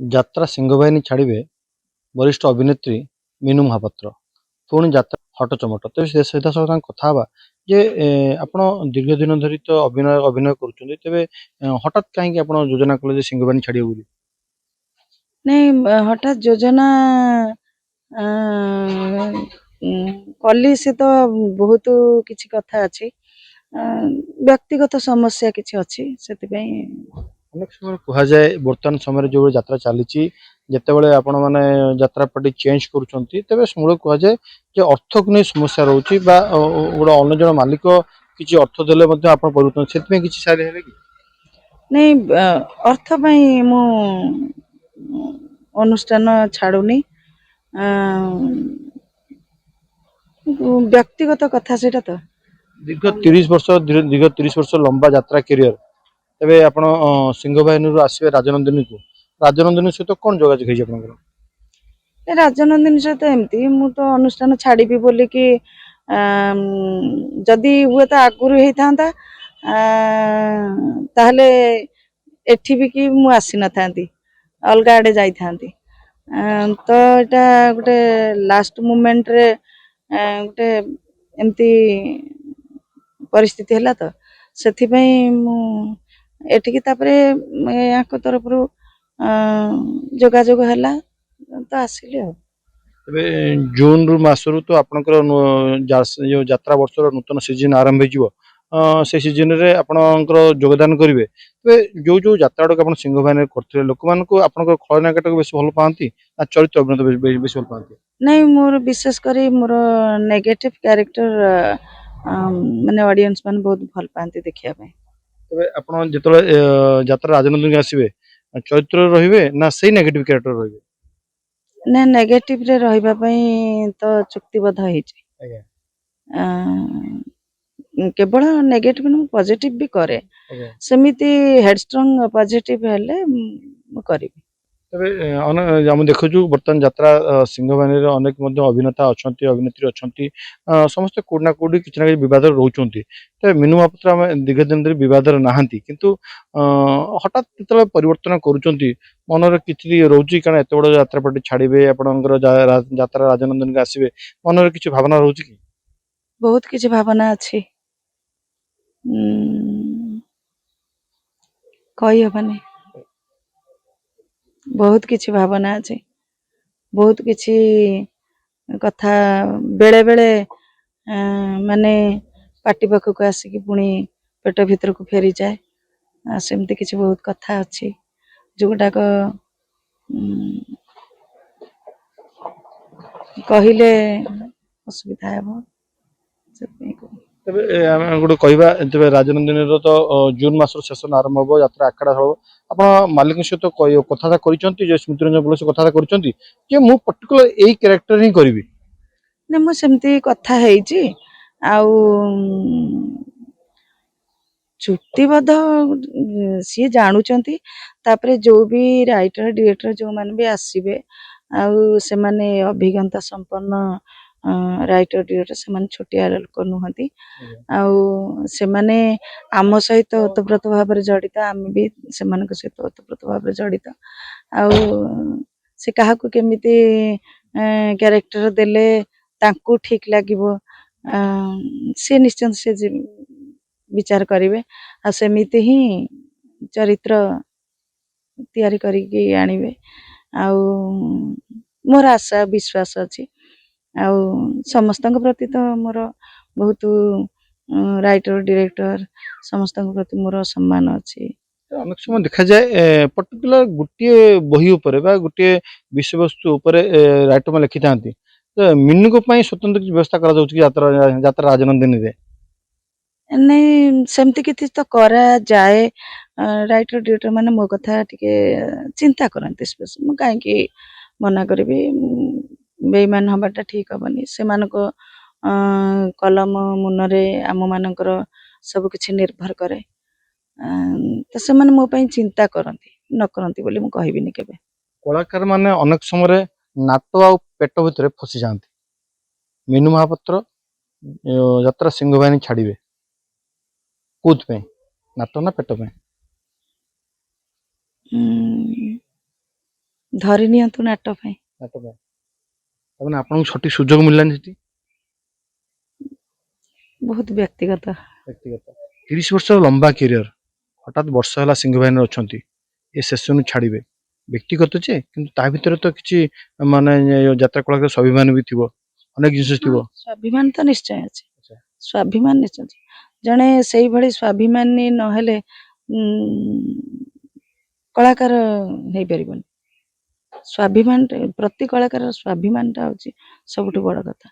ଯାତ୍ରା ସିଂହବାହିନୀ ଛାଡ଼ିବେ ବରିଷ୍ଠ ଅଭିନେତ୍ରୀ ମିନୁ ମହାପାତ୍ର ପୁଣି ଯାତ୍ରା ହଟଚମଟ। ତେବେ ସେ ସହିତ ତାଙ୍କ କଥା ହେବା ଯେ ଆପଣ ଦୀର୍ଘ ଦିନ ଧରି ତ ଅଭିନୟ କରୁଛନ୍ତି, ତେବେ ହଠାତ୍ କାହିଁକି ଆପଣ ଯୋଜନା କଲେ ଯେ ସିଂହବାହିନୀ ଛାଡ଼ିବେ ବୋଲି? ନାଇଁ ହଠାତ୍ ଯୋଜନା କଲି, ସେ ତ ବହୁତ କିଛି କଥା ଅଛି, ବ୍ୟକ୍ତିଗତ ସମସ୍ୟା କିଛି ଅଛି, ସେଥିପାଇଁ। ଅନେକ ସମୟରେ କୁହାଯାଏ ବର୍ତ୍ତମାନ ସମୟରେ ଯୋଉ ଯାତ୍ରା ଚାଲିଛି, ଯେତେବେଳେ ଆପଣ ମାନେ ଯାତ୍ରା ପାର୍ଟି ଚେଞ୍ଜ କରୁଛନ୍ତି ତେବେ ମୂଳ କୁହାଯାଏ ଯେ ଅର୍ଥକୁ ନେଇ ସମସ୍ୟା ରହୁଛି ବା ଗୋଟେ ଅନ୍ୟ ଜଣ ମାଲିକ କିଛି ଅର୍ଥ ଦେଲେ ମଧ୍ୟ ଆପଣ କରୁଛନ୍ତି, ସେଥିପାଇଁ କିଛି ସାରି ହେଲେ କି? ନାଇଁ, ଅର୍ଥ ପାଇଁ ମୁଁ ଅନୁଷ୍ଠାନ ଛାଡୁନି। ବ୍ୟକ୍ତିଗତ କଥା ସେଇଟା ତ। ଦୀର୍ଘ 30 ବର୍ଷ ଲମ୍ବା ଯାତ୍ରା କ୍ୟାରିୟର, ତେବେ ଆପଣ ସିଂହବାହିନୀରୁ ଆସିବେ ରାଜନନ୍ଦିନୀକୁ, ରାଜନନ୍ଦିନୀ ସହିତ କଣ ଯୋଗାଯୋଗ ହେଇଛି ଆପଣଙ୍କର? ରାଜନନ୍ଦିନୀ ସହିତ ଏମିତି, ମୁଁ ତ ଅନୁଷ୍ଠାନ ଛାଡିବି ବୋଲିକି ଯଦି ହୁଏତ ଆଗରୁ ହେଇଥାନ୍ତା ତାହେଲେ ଏଠି ବି କି ମୁଁ ଆସିନଥାନ୍ତି, ଅଲଗା ଆଡେ ଯାଇଥାନ୍ତି। ତ ଏଇଟା ଗୋଟେ ଲାଷ୍ଟ ମୁମେଣ୍ଟରେ ଗୋଟେ ଏମିତି ପରିସ୍ଥିତି ହେଲା, ତ ସେଥିପାଇଁ ମୁଁ ଏଠିକି, ତାପରେ ୟାଙ୍କ ତରଫରୁ ଯୋଗାଯୋଗ ହେଲା ତ ଆସିଲି ଆଉ। ଏବେ ଜୁନ ମାସରୁ ତ ଆପଣଙ୍କର ଯୋଉ ଯାତ୍ରା ବର୍ଷର ନୂତନ ସିଜନ ଆରମ୍ଭ ହେଇଯିବ, ସେ ସିଜନରେ ଆପଣଙ୍କର ଯୋଗଦାନ କରିବେ। ତେବେ ଯୋଉ ଯୋଉ ଯାତ୍ରା ଗୁଡାକ ଆପଣ ସିଂହବାହିନୀରେ କରିଥିଲେ, ଲୋକମାନଙ୍କୁ ଆପଣଙ୍କ ଖଳନାୟିକାଟାକୁ ବେଶୀ ଭଲ ପାଆନ୍ତି ନା ଚରିତ୍ର ଅଭିନେତା ବେଶୀ ଭଲ ପାଆନ୍ତି? ନାଇଁ, ମୋର ବିଶେଷ କରି ମୋର ନେଗେଟିଭ କ୍ୟାରେକ୍ଟର ମାନେ ଅଡିଏନ୍ସ ମାନେ ବହୁତ ଭଲ ପାଆନ୍ତି ଦେଖିବା ପାଇଁ। ତେବେ ଆପଣ ଯେତେବେଳେ ଯାତ୍ରା ରାଜନନ୍ଦିନୀ ଆସିବେ, ଚରିତ୍ରରେ ରହିବେ ନା ସେଇ ନେଗେଟିଭ କ୍ୟାରେକ୍ଟର ରହିବେ? ନା, ନେଗେଟିଭରେ ରହିବା ପାଇଁ ତ ଚୁକ୍ତିବଦ୍ଧ ହେଇଛି। ଆଜ୍ଞା। କେବଳ ନେଗେଟିଭ ନୁହେଁ, ପଜିଟିଭ ବି କରେ। ଆଜ୍ଞା। ସେମିତି ହେଡଷ୍ଟ୍ରଙ୍ଗ ପଜିଟିଭ ହେଲେ ମୁଁ କରିବି। ତେବେ ଆମେ ଦେଖୁଛୁ ବର୍ତ୍ତମାନ ଯାତ୍ରା ସିଂହବାହିନୀରେ ଅନେକ ମଧ୍ୟ ଅଭିନେତା ଅଛନ୍ତି, ଅଭିନେତ୍ରୀ ଅଛନ୍ତି, ସମସ୍ତେ କୋଉଠି ନା କୋଉଠି କିଛି ନା କିଛି ବିବାଦରେ ରହୁଛନ୍ତି। ତେବେ ମିନୁ ମହାପାତ୍ର ଆମେ ଦୀର୍ଘ ଦିନ ଧରି ବିବାଦରେ ନାହାନ୍ତି, କିନ୍ତୁ ହଠାତ୍ ଯେତେବେଳେ ପରିବର୍ତ୍ତନ କରୁଛନ୍ତି ମନରେ କିଛି ରହୁଛି, କାରଣ ଏତେ ବଡ ଯାତ୍ରା ପାର୍ଟି ଛାଡିବେ, ଆପଣଙ୍କର ଯାତ୍ରା ରାଜନନ୍ଦିନୀକୁ ଆସିବେ, ମନରେ କିଛି ଭାବନା ରହୁଛି କି? ବହୁତ କିଛି ଭାବନା ଅଛି, କହିହବନି। ବହୁତ କିଛି ଭାବନା ଅଛି, ବହୁତ କିଛି କଥା ବେଳେ ବେଳେ ମାନେ ପାଟି ପାଖକୁ ଆସିକି ପୁଣି ପେଟ ଭିତରକୁ ଫେରିଯାଏ। ସେମିତି କିଛି ବହୁତ କଥା ଅଛି ଯୋଉଗୁଡାକ କହିଲେ ଅସୁବିଧା ହେବ, ସେଥିପାଇଁ। ତେବେ ଆମେ ଗୋଟେ କହିବା, ତେବେ ରାଜନନ୍ଦିନୀର ତ ଜୁନ ମାସର ସେସନ ଆରମ୍ଭ ହବ, ଯାତ୍ରା ଆଖଡା ହବ, ଆପଣ ମାଲିକଙ୍କ ସହିତ କଥାବାର୍ତ୍ତା କରିଛନ୍ତି, ଯେ ସ୍ମୃତି ରଞ୍ଜନ ପୋଲ ସହ କଥାବାର୍ତ୍ତା କରିଛନ୍ତି ଯେ ମୁଁ ପର୍ଟିକୁଲାର ଏଇ କ୍ୟାରେକ୍ଟର ହିଁ କରିବି? ନା, ମୁଁ ସେମିତି କଥା ହେଇଛି, ଆଉ ଚୁକ୍ତିବଦ୍ଧ ସିଏ ଜାଣୁଛନ୍ତି। ତାପରେ ଯୋଉ ବି ରାଇଟର ଡିରେକ୍ଟର ଯୋଉମାନେ ବି ଆସିବେ, ଆଉ ସେମାନେ ଅଭିଜ୍ଞତା ସମ୍ପନ୍ନ ରାଇଟର ଡିରେକ୍ଟର, ସେମାନେ ଛୋଟିଆ ଲୋକ ନୁହନ୍ତି। ଆଉ ସେମାନେ ଆମ ସହିତ ଓତପ୍ରୋତ ଭାବରେ ଜଡିତ, ଆମେ ବି ସେମାନଙ୍କ ସହିତ ଓତପ୍ରୋତ ଭାବରେ ଜଡିତ। ଆଉ ସେ କାହାକୁ କେମିତି କ୍ୟାରେକ୍ଟର ଦେଲେ ତାଙ୍କୁ ଠିକ ଲାଗିବ, ସେ ନିଶ୍ଚୟ ସେ ବିଚାର କରିବେ, ଆଉ ସେମିତି ହିଁ ଚରିତ୍ର ତିଆରି କରିକି ଆଣିବେ। ଆଉ ମୋର ଆଶା ବିଶ୍ୱାସ ଅଛି, ଆଉ ସମସ୍ତଙ୍କ ପ୍ରତି ତ ମୋର ବହୁତ ରାଇଟର ଡିରେକ୍ଟର ସମସ୍ତଙ୍କ ପ୍ରତି ମୋର ସମ୍ମାନ ଅଛି। ଅନେକ ସମୟ ଦେଖାଯାଏ ପର୍ଟିକୁଲାର ଗୋଟିଏ ବହି ଉପରେ ବା ଗୋଟିଏ ବିଷୟବସ୍ତୁ ଉପରେ ରାଇଟର ମାନେ ଲେଖିଥାନ୍ତି, ତ ମିନୁଙ୍କ ପାଇଁ ସ୍ୱତନ୍ତ୍ର କିଛି ବ୍ୟବସ୍ଥା କରାଯାଉଛି କି ଯାତ୍ରା ରାଜନନ୍ଦିନୀରେ? ନାଇଁ, ସେମିତି କିଛି ତ କରାଯାଏ। ରାଇଟର ଡିରେକ୍ଟର ମାନେ ମୋ କଥା ଟିକେ ଚିନ୍ତା କରନ୍ତି, ମୁଁ କାହିଁକି ମନା କରିବି, ବେଇମାନ ହବାଟା ଠିକ ହବନି। ସେମାନଙ୍କ କଲମ ମୁନରେ ଆମ ମାନଙ୍କର ସବୁ କିଛି ନିର୍ଭର କରେ, ତ ସେମାନେ ମୋ ପାଇଁ ଚିନ୍ତା କରନ୍ତି, ନ କରନ୍ତି ବୋଲି ମୁଁ କହିବିନି କେବେ। କଳାକାର ମାନେ ଅନେକ ସମୟରେ ନାଟ ଆଉ ପେଟ ଭିତରେ ଫସିଯାଆନ୍ତି। ମିନୁ ମହାପାତ୍ର ଯାତ୍ରା ସିଂହବାହିନୀ ଛାଡ଼ିବେ କୋଉଥିପାଇଁ, ନାଟ ନା ପେଟ ପାଇଁ? ଧରି ନିଅନ୍ତୁ ନାଟ ପାଇଁ। ନାଟକ ପାଇଁ ତାମାନେ ଆପଣଙ୍କୁ ସଠିକ ସୁଯୋଗ ମିଳିଲାନି ସେଠି? ବହୁତ ବ୍ୟକ୍ତିଗତ। ବ୍ୟକ୍ତିଗତ 30 ବର୍ଷ ଲମ୍ବା କ୍ୟାରିୟର ହଠାତ୍ ବର୍ଷ ହେଲା ସିଂହବାହିନୀରେ ଅଛନ୍ତି, ଏ ସେସନରୁ ଛାଡ଼ିବେ ବ୍ୟକ୍ତିଗତ ଯେ, କିନ୍ତୁ ତା ଭିତରେ ତ କିଛି ମାନେ ଯାତ୍ରା କଳାକାର ସ୍ୱାଭିମାନ ବି ଥିବ, ଅନେକ ଜିନିଷ ଥିବ। ସ୍ୱାଭିମାନ ତ ନିଶ୍ଚୟ ଅଛି, ଆଚ୍ଛା। ସ୍ୱାଭିମାନ ନିଶ୍ଚୟ ଅଛି। ଜଣେ ସେଇଭଳି ସ୍ୱାଭିମାନୀ ନହେଲେ କଳାକାର ହେଇପାରିବନି। ସ୍ୱାଭିମାନ ପ୍ରତି କଳାକାରର ସ୍ୱାଭିମାନଟା ହଉଛି ସବୁଠୁ ବଡ଼ କଥା।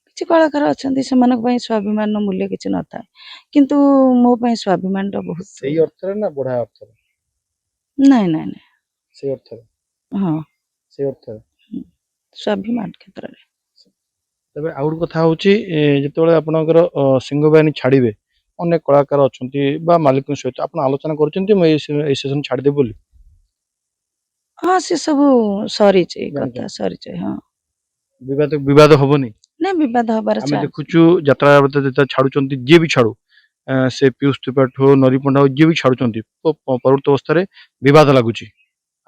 କିଛି କଳାକାର ଅଛନ୍ତି ସେମାନଙ୍କ ପାଇଁ ସ୍ୱାଭିମାନର ମୂଲ୍ୟ କିଛି ନଥାଏ, କିନ୍ତୁ ମୋ ପାଇଁ ସ୍ୱାଭିମାନଟା ବହୁତ। ସେଇ ଅର୍ଥରେ ନା ବଢା ଅର୍ଥରେ? ନାଇଁ ନାଇଁ ନାଇଁ, ସେଇ ଅର୍ଥରେ। ହଁ, ସେଇ ଅର୍ଥରେ। ସ୍ୱାଭିମାନ କ୍ଷେତ୍ରରେ। ତେବେ ଆଉ ଗୋଟେ କଥା ହଉଛି, ଯେତେବେଳେ ଆପଣଙ୍କର ସିଂହବାହିନୀ ଛାଡ଼ିବେ, ଅନେକ କଳାକାର ଅଛନ୍ତି ବା ମାଲିକଙ୍କ ସହିତ ଆପଣ ଆଲୋଚନା କରୁଛନ୍ତି ମୁଁ ଏଇ ସେସନ ଛାଡ଼ିଦେବି ବୋଲି? ହଁ, ସେ ସବୁ ସରିଛି, କଥା ଜାଣିଛନ୍ତି ସରିଛି। ହଁ, ବିବାଦ ହବନି? ନାଇଁ, ବିବାଦ ହବାର ଆମେ ଚାନ୍ସ। ଦେଖୁଛୁ ଯାତ୍ରା ଯେତେବେଳେ ଛାଡୁଛନ୍ତି, ଯିଏ ବି ଛାଡୁ, ସେ ପିୟୁଷ ତ୍ରିପାଠୀ ହଉ, ନରୀ ପଣ୍ଡା ହଉ, ଯିଏ ବି ଛାଡୁଛନ୍ତି, ପରବର୍ତ୍ତୀ ଅବସ୍ଥାରେ ବିବାଦ ଲାଗୁଛି।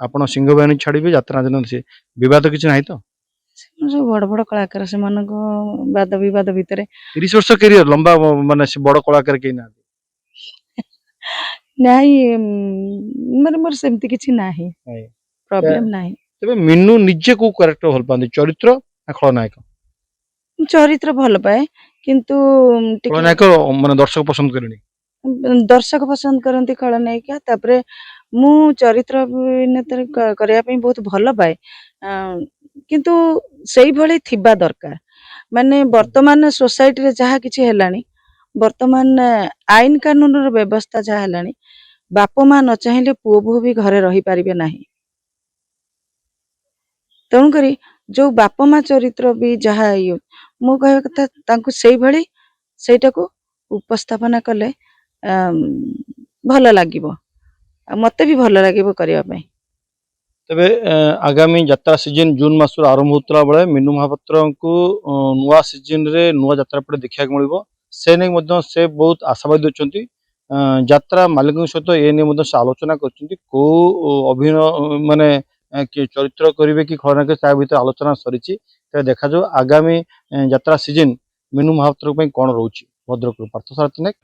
ଆପଣ ସିଂହବାହିନୀ ଛାଡ଼ିବେ, ଯାତ୍ରା ସେ ବିବାଦ କିଛି ନାହିଁ ତ? ସବୁ ବଡ ବଡ କଳାକାର, ସେମାନଙ୍କ ବାଦ ବିବାଦ ଭିତରେ 30 ବର୍ଷ କ୍ୟାରିୟର ଲମ୍ବା, ମାନେ ସେ ବଡ କଳାକାର କେହି ନାହାନ୍ତି? ନାହିଁ, ମାନେ ମୋର ସେମିତି କିଛି ନାହିଁ, ନାଇଁ। ପ୍ରୋବ୍ଲେମ ନାହିଁ। ତେବେ ମିନୁ ନିଜେ କୋଉ କ୍ୟାରେକ୍ଟର ଭଲ ପାଆନ୍ତି, ଚରିତ୍ର ନା ଖଳନାୟକ? ଚରିତ୍ର ଭଲ ପାଏ, କିନ୍ତୁ ଟିକେ ଖଳନାୟକ ମାନେ ଦର୍ଶକ ପସନ୍ଦ କରେନି? ଦର୍ଶକ ପସନ୍ଦ କରନ୍ତି ଖଳନାୟିକା। ତାପରେ ମୁଁ ଚରିତ୍ର ଅଭିନେତ୍ରୀ କରିବା ପାଇଁ ବହୁତ ଭଲ ପାଏ, କିନ୍ତୁ ସେଇଭଳି ଥିବା ଦରକାର। ମାନେ ବର୍ତ୍ତମାନ ସୋସାଇଟିରେ ଯାହା କିଛି ହେଲାଣି, ବର୍ତ୍ତମାନ ଆଇନ କାନୁନର ବ୍ୟବସ୍ଥା ଯାହା ହେଲାଣି, ବାପ ମା ନ ଚାହିଁଲେ ପୁଅ ବୋହୂ ବି ଘରେ ରହିପାରିବେ ନାହିଁ। ତେଣୁକରି ଯୋଉ ବାପ ମା ଚରିତ୍ର ବି ଯାହା ମୁଁ କହିବା କଥା, ତାଙ୍କୁ ସେଇଭଳି ସେଇଟାକୁ ଉପସ୍ଥାପନା କଲେ ଭଲ ଲାଗିବ, ଆଉ ମତେ ବି ଭଲ ଲାଗିବ କରିବା ପାଇଁ। ତେବେ ଆଗାମୀ ଯାତ୍ରା ସିଜନ ଜୁନ ମାସରୁ ଆରମ୍ଭ ହେଉଥିଲା ବେଳେ ମିନୁ ମହାପାତ୍ରଙ୍କୁ ନୂଆ ସିଜନରେ ନୂଆ ଯାତ୍ରା ପଟେ ଦେଖିବାକୁ ମିଳିବ, ସେ ନେଇ ମଧ୍ୟ ସେ ବହୁତ ଆଶାବାଦୀ ଅଛନ୍ତି। ଯାତ୍ରା ମାଲିକଙ୍କ ସହିତ ଏ ନେଇ ମଧ୍ୟ ସେ ଆଲୋଚନା କରିଛନ୍ତି, କୋଉ ଅଭିନୟ ମାନେ ଚରିତ୍ର କରିବେ କି ଖଳନାୟକ, ତା ଭିତରେ ଆଲୋଚନା ସରିଛି। ତେବେ ଦେଖାଯାଉ ଆଗାମୀ ଯାତ୍ରା ସିଜନ ମିନୁ ମହାପାତ୍ର ପାଇଁ କଣ ରହୁଛି। ଭଦ୍ରକରୁ ପାର୍ଥ ସାରଥୀ ନାୟକ।